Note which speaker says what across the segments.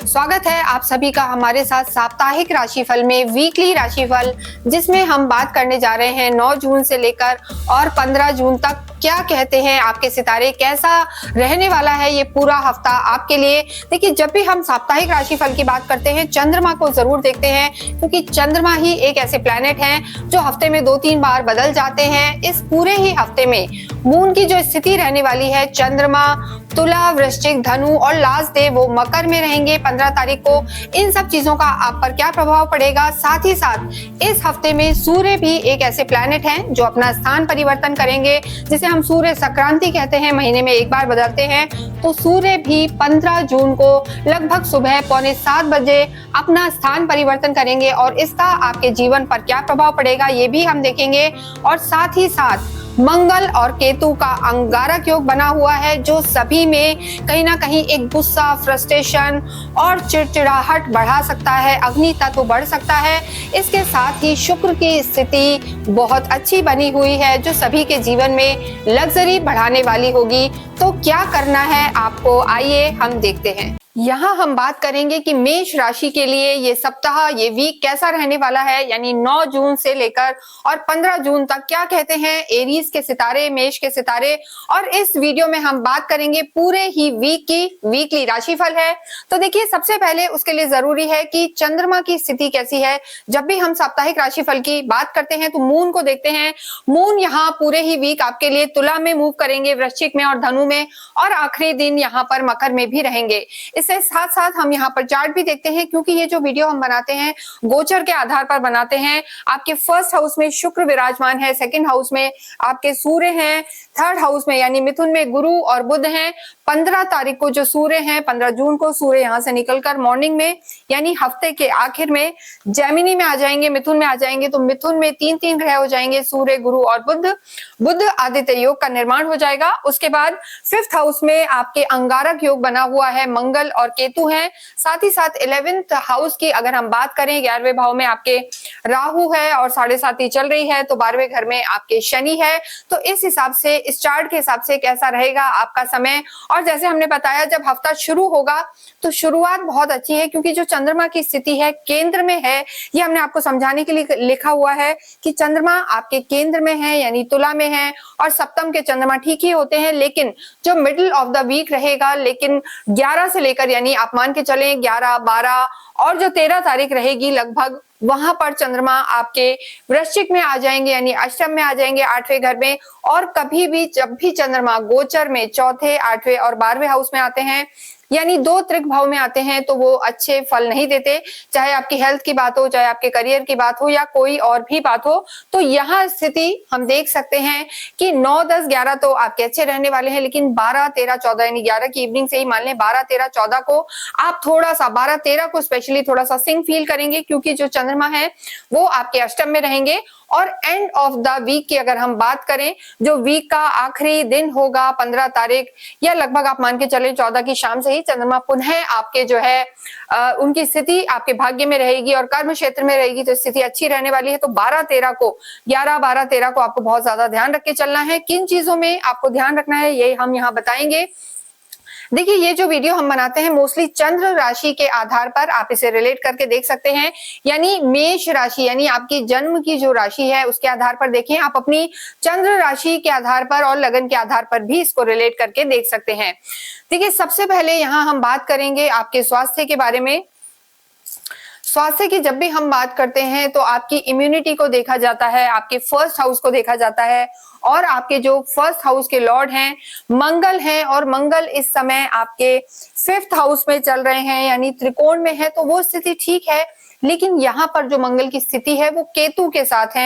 Speaker 1: स्वागत है आप सभी का हमारे साथ साप्ताहिक राशिफल में वीकली राशिफल, जिसमें हम बात करने जा रहे हैं 9 जून से लेकर और 15 जून तक क्या कहते हैं आपके सितारे, कैसा रहने वाला है ये पूरा हफ्ता आपके लिए। देखिए, जब भी हम साप्ताहिक राशिफल की बात करते हैं चंद्रमा को जरूर देखते हैं, क्योंकि चंद्रमा ही एक ऐसे प्लैनेट हैं जो हफ्ते में 2-3 बार बदल जाते हैं। इस पूरे ही हफ्ते में मून की जो स्थिति रहने वाली है, चंद्रमा तुला, वृश्चिक, धनु और लास्ट डे वो मकर में रहेंगे 15 तारीख को। इन सब चीजों का आप पर क्या प्रभाव पड़ेगा, साथ ही साथ इस हफ्ते में सूर्य भी एक ऐसे प्लैनेट हैं जो अपना स्थान परिवर्तन करेंगे, जिसे हम सूर्य संक्रांति कहते हैं, महीने में एक बार बदलते हैं। तो सूर्य भी 15 जून को लगभग सुबह 6:45 बजे अपना स्थान परिवर्तन करेंगे और इसका आपके जीवन पर क्या प्रभाव पड़ेगा ये भी हम देखेंगे। और साथ ही साथ मंगल और केतु का अंगारक योग बना हुआ है, जो सभी में कहीं ना कहीं एक गुस्सा, फ्रस्ट्रेशन और चिड़चिड़ाहट बढ़ा सकता है, अग्नि तत्व बढ़ सकता है। इसके साथ ही शुक्र की स्थिति बहुत अच्छी बनी हुई है, जो सभी के जीवन में लग्जरी बढ़ाने वाली होगी। तो क्या करना है आपको, आइए हम देखते हैं। यहाँ हम बात करेंगे कि मेष राशि के लिए ये सप्ताह, ये वीक कैसा रहने वाला है, यानी 9 जून से लेकर और 15 जून तक क्या कहते हैं एरीज के सितारे, मेष के सितारे। और इस वीडियो में हम बात करेंगे पूरे ही वीक की वीकली राशिफल है। तो देखिए, सबसे पहले उसके लिए जरूरी है कि चंद्रमा की स्थिति कैसी है। जब भी हम साप्ताहिक राशिफल की बात करते हैं तो मून को देखते हैं। मून यहाँ पूरे ही वीक आपके लिए तुला में मूव करेंगे, वृश्चिक में और धनु में, और आखिरी दिन यहाँ पर मकर में भी रहेंगे। इससे साथ साथ हम यहाँ पर चार्ट भी देखते हैं, क्योंकि ये जो वीडियो हम बनाते हैं गोचर के आधार पर बनाते हैं। आपके फर्स्ट हाउस में शुक्र विराजमान है, सेकंड हाउस में आपके सूर्य हैं, थर्ड हाउस में यानी मिथुन में गुरु और बुध हैं। 15 तारीख को जो सूर्य हैं, 15 जून को सूर्य यहाँ से निकलकर मॉर्निंग में यानी हफ्ते के आखिर में जेमिनी में आ जाएंगे, मिथुन में आ जाएंगे। तो मिथुन में 3 ग्रह हो जाएंगे, सूर्य, गुरु और बुध आदित्य योग का निर्माण हो जाएगा। उसके बाद 5th हाउस में आपके अंगारक योग बना हुआ है, मंगल और केतु हैं। साथ ही साथ 11th हाउस की अगर हम बात करें, 11वें भाव में आपके राहु है और 7.5 चल रही है, तो 12वें घर में आपके शनि है। तो इस हिसाब से, इस चार्ट के हिसाब से कैसा रहेगा आपका समय। और जैसे हमने बताया, जब हफ्ता शुरू होगा तो शुरुआत बहुत अच्छी है, क्योंकि जो चंद्रमा की स्थिति है केंद्र में है। ये हमने आपको समझाने के लिए लिखा हुआ है कि चंद्रमा आपके केंद्र में है, यानी तुला में है, और सप्तम के चंद्रमा ठीक ही होते हैं। लेकिन जो मिडिल ऑफ द वीक रहेगा, लेकिन 11 से लेकर यानी आप मान के चलें 11, 12 और जो 13 तारीख रहेगी लगभग, वहां पर चंद्रमा आपके वृश्चिक में आ जाएंगे, यानी अष्टम में आ जाएंगे, 8वें घर में। और कभी भी जब भी चंद्रमा गोचर में 4थे, 8वें और 12वें हाउस में आते हैं, यानी 2 त्रिक भाव में आते हैं, तो वो अच्छे फल नहीं देते। चाहे आपकी हेल्थ की बात हो, चाहे आपके करियर की बात हो, या कोई और भी बात हो। तो यहाँ स्थिति हम देख सकते हैं कि 9, 10, 11 तो आपके अच्छे रहने वाले हैं, लेकिन 12, 13, 14 यानी 11 की इवनिंग से ही मान लें 12, 13, 14 को आप थोड़ा सा, 12, 13 को स्पेशली थोड़ा सा सिंक फील करेंगे, क्योंकि जो चंद्रमा है वो आपके अष्टम में रहेंगे। और एंड ऑफ द वीक की अगर हम बात करें, जो वीक का आखिरी दिन होगा 15 तारीख, या लगभग आप मान के चले 14 की शाम से ही चंद्रमा पुनः आपके जो है उनकी स्थिति आपके भाग्य में रहेगी और कर्म क्षेत्र में रहेगी, तो स्थिति अच्छी रहने वाली है। तो 12, 13 को, 11, 12, 13 को आपको बहुत ज्यादा ध्यान रख के चलना है। किन चीजों में आपको ध्यान रखना है ये हम यहाँ बताएंगे। देखिए, ये जो वीडियो हम बनाते हैं मोस्टली चंद्र राशि के आधार पर, आप इसे रिलेट करके देख सकते हैं। यानी मेष राशि यानी आपकी जन्म की जो राशि है उसके आधार पर देखें, आप अपनी चंद्र राशि के आधार पर और लगन के आधार पर भी इसको रिलेट करके देख सकते हैं। देखिए, सबसे पहले यहाँ हम बात करेंगे आपके स्वास्थ्य के बारे में। स्वास्थ्य की जब भी हम बात करते हैं तो आपकी इम्यूनिटी को देखा जाता है, आपके फर्स्ट हाउस को देखा जाता है, और आपके जो फर्स्ट हाउस के लॉर्ड हैं मंगल हैं, और मंगल इस समय आपके 5th हाउस में चल रहे हैं, यानी त्रिकोण में है। तो वो स्थिति ठीक है, लेकिन यहाँ पर जो मंगल की स्थिति है वो केतु के साथ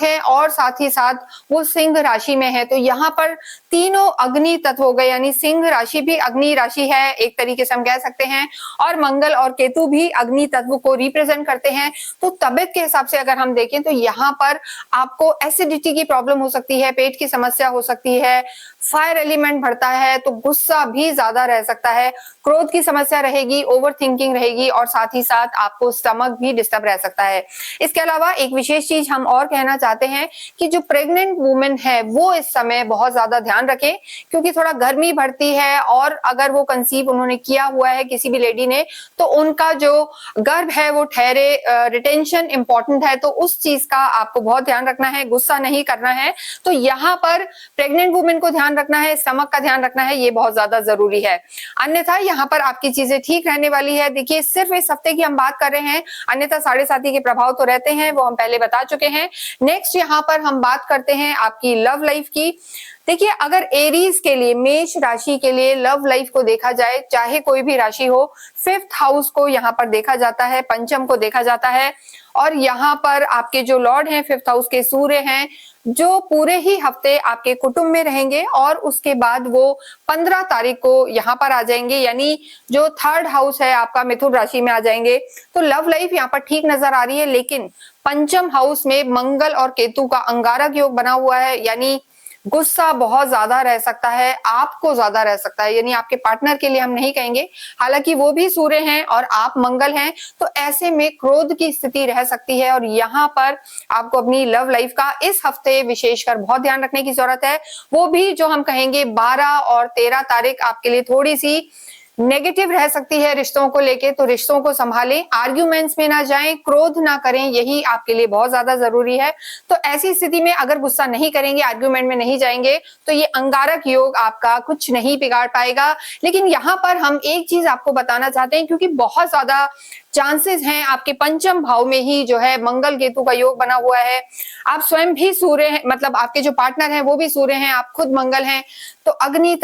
Speaker 1: है, और साथ ही साथ वो सिंह राशि में है। तो यहाँ पर तीनों अग्नि तत्व हो गए, यानी सिंह राशि भी अग्नि राशि है एक तरीके से हम कह सकते हैं, और मंगल और केतु भी अग्नि तत्व को रिप्रेजेंट करते हैं। तो तबियत के हिसाब से अगर हम देखें तो यहाँ पर आपको एसिडिटी की प्रॉब्लम हो सकती है, पेट की समस्या हो सकती है, फायर एलिमेंट बढ़ता है तो गुस्सा भी ज्यादा रह सकता है, क्रोध की समस्या रहेगी, ओवर थिंकिंग रहेगी और साथ ही साथ आपको स्टमक भी डिस्टर्ब रह सकता है। इसके अलावा एक विशेष चीज हम और कहना चाहते हैं कि जो प्रेग्नेंट वुमेन है वो इस समय बहुत ज्यादा ध्यान रखें, क्योंकि थोड़ा गर्मी बढ़ती है और अगर वो कंसीव उन्होंने किया हुआ है किसी भी लेडी ने, तो उनका जो गर्भ है वो ठहरे, रिटेंशन इंपॉर्टेंट है, तो उस चीज का आपको बहुत ध्यान रखना है, गुस्सा नहीं करना है। तो यहाँ पर प्रेग्नेंट वुमेन को ध्यान रखना है, स्टमक का ध्यान रखना है, ये बहुत ज्यादा जरूरी है। अन्यथा यहाँ पर आपकी चीजें ठीक रहने वाली है। देखिए सिर्फ इस हफ्ते की हम बात कर रहे हैं, अन्यथा साढ़े साथी के प्रभाव तो रहते हैं, वो हम पहले बता चुके हैं। नेक्स्ट यहाँ पर हम बात करते हैं आपकी लव लाइफ की। देखिए अगर एरीज के लिए, मेष राशि के लिए लव लाइफ को देखा जाए, चाहे कोई भी राशि हो, 5th हाउस को यहाँ पर देखा जाता है, पंचम को देखा जाता है और यहाँ पर आपके जो लॉर्ड हैं 5th हाउस के सूर्य हैं, जो पूरे ही हफ्ते आपके कुटुंब में रहेंगे और उसके बाद वो 15 तारीख को यहाँ पर आ जाएंगे, यानी जो 3rd हाउस है आपका मिथुन राशि में आ जाएंगे। तो लव लाइफ यहाँ पर ठीक नजर आ रही है, लेकिन पंचम हाउस में मंगल और केतु का अंगारक योग बना हुआ है, यानी गुस्सा बहुत ज्यादा रह सकता है, आपको ज्यादा रह सकता है, यानी आपके पार्टनर के लिए हम नहीं कहेंगे, हालांकि वो भी सूर्य हैं और आप मंगल हैं, तो ऐसे में क्रोध की स्थिति रह सकती है और यहाँ पर आपको अपनी लव लाइफ का इस हफ्ते विशेषकर बहुत ध्यान रखने की जरूरत है। वो भी जो हम कहेंगे 12 और 13 तारीख आपके लिए थोड़ी सी नेगेटिव रह सकती है रिश्तों को लेके, तो रिश्तों को संभालें, आर्ग्यूमेंट्स में ना जाएं, क्रोध ना करें, यही आपके लिए बहुत ज्यादा जरूरी है। तो ऐसी स्थिति में अगर गुस्सा नहीं करेंगे, आर्ग्यूमेंट में नहीं जाएंगे, तो ये अंगारक योग आपका कुछ नहीं बिगाड़ पाएगा। लेकिन यहाँ पर हम एक चीज आपको बताना चाहते हैं, क्योंकि बहुत ज्यादा चांसेस हैं आपके पंचम भाव में ही जो है मंगल केतु का योग बना हुआ है, आप स्वयं भी सूर्य हैं, मतलब आपके जो पार्टनर हैं वो भी सूर्य हैं, आप खुद मंगल हैं, तो अग्नि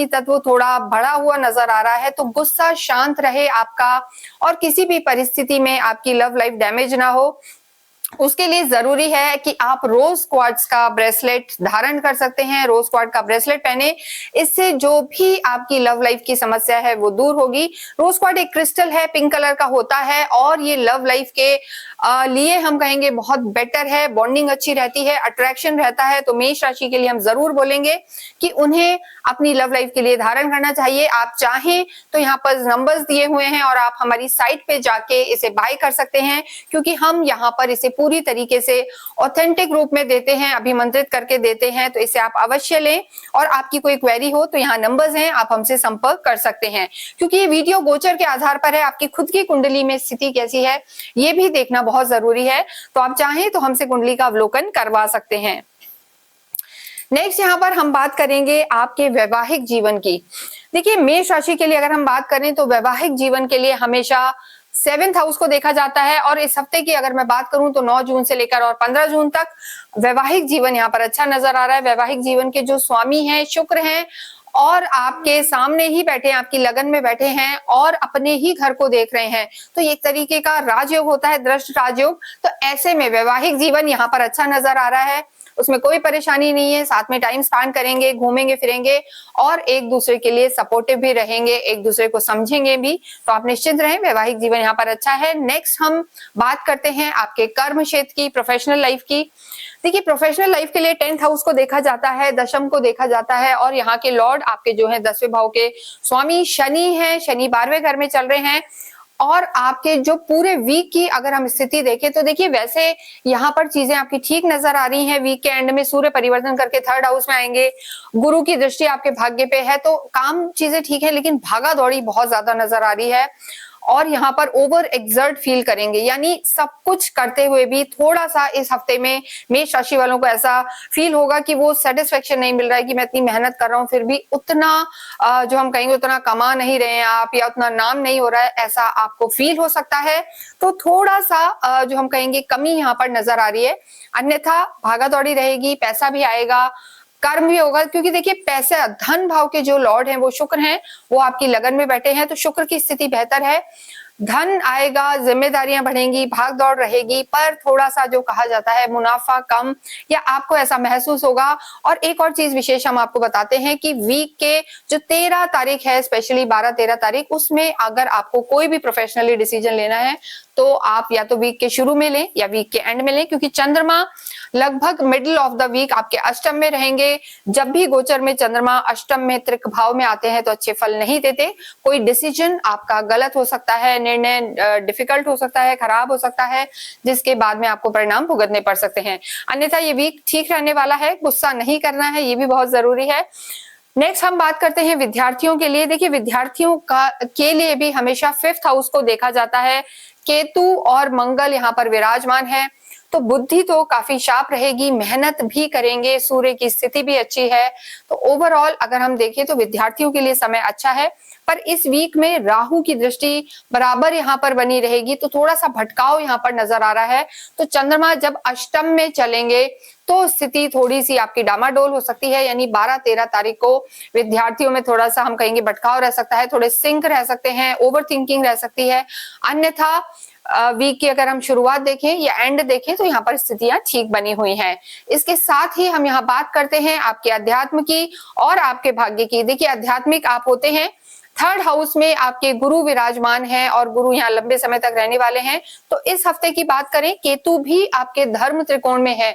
Speaker 1: तत्व थोड़ा बढ़ा हुआ नजर आ रहा है। तो गुस्सा शांत रहे आपका और किसी भी परिस्थिति में आपकी लव लाइफ डैमेज ना हो, उसके लिए जरूरी है कि आप रोज क्वार्ट्ज का ब्रेसलेट धारण कर सकते हैं, रोज क्वार्ट्ज का ब्रेसलेट पहने, इससे जो भी आपकी लव लाइफ की समस्या है वो दूर होगी। रोज क्वार्ट्ज एक क्रिस्टल है, पिंक कलर का होता है और ये लव लाइफ के लिए हम कहेंगे बहुत बेटर है, बॉन्डिंग अच्छी रहती है, अट्रैक्शन रहता है। तो मेष राशि के लिए हम जरूर बोलेंगे कि उन्हें अपनी लव लाइफ के लिए धारण करना चाहिए। आप चाहें तो यहाँ पर नंबर्स दिए हुए हैं और आप हमारी साइट पे जाके इसे बाय कर सकते हैं, क्योंकि हम यहाँ पर इसे पूरी तरीके से ऑथेंटिक रूप में देते हैं, अभिमंत्रित करके देते हैं। तो इसे आप अवश्य लें और आपकी कोई क्वेरी हो तो यहाँ नंबर्स हैं, आप हमसे संपर्क कर सकते हैं। क्योंकि ये वीडियो गोचर के आधार पर है, आपकी खुद की कुंडली में स्थिति कैसी है ये भी देखना बहुत जरूरी है। तो आप चाहें तो हमसे कुंडली का अवलोकन करवा सकते हैं। नेक्स्ट यहाँ पर हम बात करेंगे आपके वैवाहिक जीवन की। देखिए मेष राशि के लिए अगर हम बात करें तो वैवाहिक जीवन के लिए हमेशा 7th हाउस को देखा जाता है और इस हफ्ते की अगर मैं बात करूं तो 9 जून से लेकर और 15 जून तक वैवाहिक जीवन यहाँ पर अच्छा नजर आ रहा है। वैवाहिक जीवन के जो स्वामी हैं शुक्र हैं और आपके सामने ही बैठे हैं, आपकी लगन में बैठे हैं और अपने ही घर को देख रहे हैं, तो एक तरीके का राजयोग होता है, दृष्ट राजयोग। तो ऐसे में वैवाहिक जीवन यहाँ पर अच्छा नजर आ रहा है, उसमें कोई परेशानी नहीं है, साथ में टाइम स्पेंड करेंगे, घूमेंगे फिरेंगे और एक दूसरे के लिए सपोर्टिव भी रहेंगे, एक दूसरे को समझेंगे भी। तो आप निश्चिंत रहें, वैवाहिक जीवन यहाँ पर अच्छा है। नेक्स्ट हम बात करते हैं आपके कर्म क्षेत्र की, प्रोफेशनल लाइफ की। देखिए प्रोफेशनल लाइफ के लिए 10th हाउस को देखा जाता है, दशम को देखा जाता है और यहाँ के लॉर्ड आपके जो है 10वें भाव के स्वामी शनि हैं, शनि 12वें घर में चल रहे हैं। और आपके जो पूरे वीक की अगर हम स्थिति देखें तो देखिए वैसे यहाँ पर चीजें आपकी ठीक नजर आ रही हैं। वीक के एंड में सूर्य परिवर्तन करके 3rd हाउस में आएंगे, गुरु की दृष्टि आपके भाग्य पे है, तो काम चीजें ठीक है, लेकिन भागा दौड़ी बहुत ज्यादा नजर आ रही है और यहाँ पर ओवर एक्सर्ट फील करेंगे, यानी सब कुछ करते हुए भी थोड़ा सा इस हफ्ते में मेष राशि वालों को ऐसा फील होगा कि वो सेटिस्फेक्शन नहीं मिल रहा है कि मैं इतनी मेहनत कर रहा हूँ फिर भी उतना जो हम कहेंगे उतना कमा नहीं रहे हैं आप, या उतना नाम नहीं हो रहा है, ऐसा आपको फील हो सकता है। तो थोड़ा सा जो हम कहेंगे कमी यहाँ पर नजर आ रही है, अन्यथा भागा दौड़ी रहेगी, पैसा भी आएगा, कर्म भी होगा। क्योंकि देखिए पैसे धन भाव के जो लॉर्ड हैं वो शुक्र हैं, वो आपकी लगन में बैठे हैं, तो शुक्र की स्थिति बेहतर है। धन आएगा, जिम्मेदारियां बढ़ेंगी, भाग दौड़ रहेगी, पर थोड़ा सा जो कहा जाता है मुनाफा कम, या आपको ऐसा महसूस होगा। और एक और चीज विशेष हम आपको बताते हैं कि वीक के जो 13 तारीख है, स्पेशली 12-13 तारीख, उसमें अगर आपको कोई भी प्रोफेशनली डिसीजन लेना है तो आप या तो वीक के शुरू में लें या वीक के एंड में लें, क्योंकि चंद्रमा लगभग मिडिल ऑफ द वीक आपके अष्टम में रहेंगे। जब भी गोचर में चंद्रमा अष्टम में त्रिक भाव में आते हैं तो अच्छे फल नहीं देते। कोई डिसीजन आपका गलत हो सकता है, निर्णय डिफिकल्ट हो सकता है, खराब हो सकता है, जिसके बाद में आपको परिणाम भुगतने पड़ सकते हैं। अन्यथा ये वीक ठीक रहने वाला है, गुस्सा नहीं करना है, ये भी बहुत जरूरी है। नेक्स्ट हम बात करते हैं विद्यार्थियों के लिए। देखिए, विद्यार्थियों के लिए भी हमेशा 5th हाउस को देखा जाता है। केतु और मंगल यहाँ पर विराजमान है, तो बुद्धि तो काफी शार्प रहेगी, मेहनत भी करेंगे, सूर्य की स्थिति भी अच्छी है। तो ओवरऑल अगर हम देखें तो विद्यार्थियों के लिए समय अच्छा है। पर इस वीक में राहु की दृष्टि बराबर यहाँ पर बनी रहेगी, तो थोड़ा सा भटकाव यहाँ पर नजर आ रहा है। तो चंद्रमा जब अष्टम में चलेंगे तो स्थिति थोड़ी सी आपकी डामाडोल हो सकती है, यानी 12-13 तारीख को विद्यार्थियों में थोड़ा सा हम कहेंगे भटकाव रह सकता है, थोड़े सिंक रह सकते हैं, ओवर थिंकिंग रह सकती है। अन्यथा वीक की अगर हम शुरुआत देखें या एंड देखें तो यहाँ पर स्थितियां ठीक बनी हुई हैं। इसके साथ ही हम यहाँ बात करते हैं आपके अध्यात्म की और आपके भाग्य की। देखिए, आध्यात्मिक आप होते हैं, 3rd हाउस में आपके गुरु विराजमान हैं और गुरु यहाँ लंबे समय तक रहने वाले हैं। तो इस हफ्ते की बात करें, केतु भी आपके धर्म त्रिकोण में है,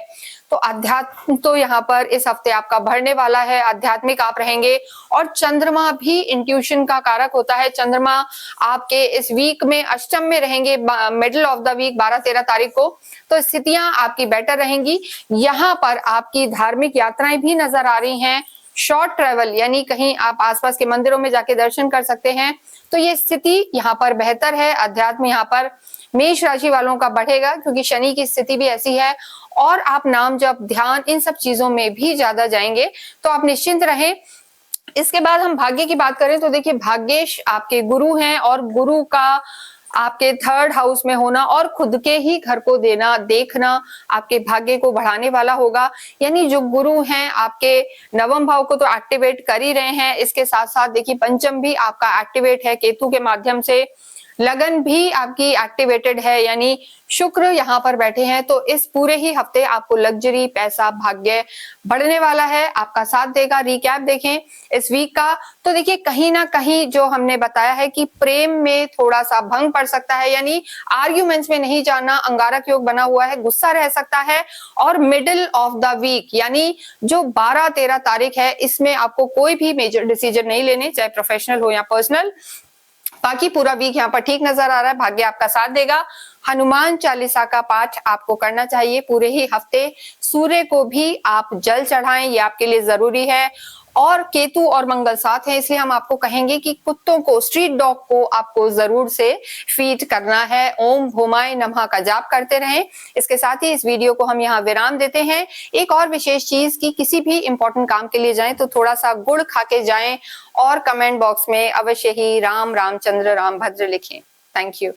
Speaker 1: तो अध्यात्म तो यहाँ पर इस हफ्ते आपका बढ़ने वाला है, आध्यात्मिक आप रहेंगे। और चंद्रमा भी इंट्यूशन का कारक होता है। चंद्रमा आपके इस वीक में अष्टम में रहेंगे, मिडिल ऑफ द वीक 12-13 तारीख को, तो स्थितियां आपकी बेटर रहेंगी। यहाँ पर आपकी धार्मिक यात्राएं भी नजर आ रही हैं, शॉर्ट ट्रेवल, यानी कहीं आप आसपास के मंदिरों में जाके दर्शन कर सकते हैं। तो ये स्थिति यहाँ पर बेहतर है। अध्यात्म यहाँ पर मेष राशि वालों का बढ़ेगा, क्योंकि शनि की स्थिति भी ऐसी है, और आप नाम जप, ध्यान, इन सब चीजों में भी ज्यादा जाएंगे, तो आप निश्चिंत रहें। इसके बाद हम भाग्य की बात करें तो देखिए, भाग्येश आपके गुरु हैं, और गुरु का आपके 3rd हाउस में होना और खुद के ही घर को देना देखना आपके भाग्य को बढ़ाने वाला होगा। यानी जो गुरु हैं आपके नवम भाव को तो एक्टिवेट कर ही रहे हैं, इसके साथ साथ देखिए पंचम भी आपका एक्टिवेट है केतु के माध्यम से, लगन भी आपकी एक्टिवेटेड है, यानी शुक्र यहाँ पर बैठे हैं। तो इस पूरे ही हफ्ते आपको लग्जरी, पैसा, भाग्य बढ़ने वाला है, आपका साथ देगा। रिकैप देखें इस वीक का, तो देखिए कहीं ना कहीं जो हमने बताया है कि प्रेम में थोड़ा सा भंग पड़ सकता है, यानी आर्ग्यूमेंट्स में नहीं जाना, अंगारक योग बना हुआ है, गुस्सा रह सकता है। और मिडिल ऑफ द वीक यानी जो 12-13 तारीख है, इसमें आपको कोई भी मेजर डिसीजन नहीं लेने, चाहे प्रोफेशनल हो या पर्सनल। बाकी पूरा वीक यहाँ पर ठीक नजर आ रहा है, भाग्य आपका साथ देगा। हनुमान चालीसा का पाठ आपको करना चाहिए पूरे ही हफ्ते। सूर्य को भी आप जल चढ़ाएं, ये आपके लिए जरूरी है। और केतु और मंगल साथ हैं, इसलिए हम आपको कहेंगे कि कुत्तों को, स्ट्रीट डॉग को आपको जरूर से फीड करना है। ओम भूमाय नमः का जाप करते रहें। इसके साथ ही इस वीडियो को हम यहाँ विराम देते हैं। एक और विशेष चीज की, किसी भी इंपॉर्टेंट काम के लिए जाएं तो थोड़ा सा गुड़ खा के जाएं, और कमेंट बॉक्स में अवश्य ही राम रामचंद्र राम भद्र लिखें। Thank you.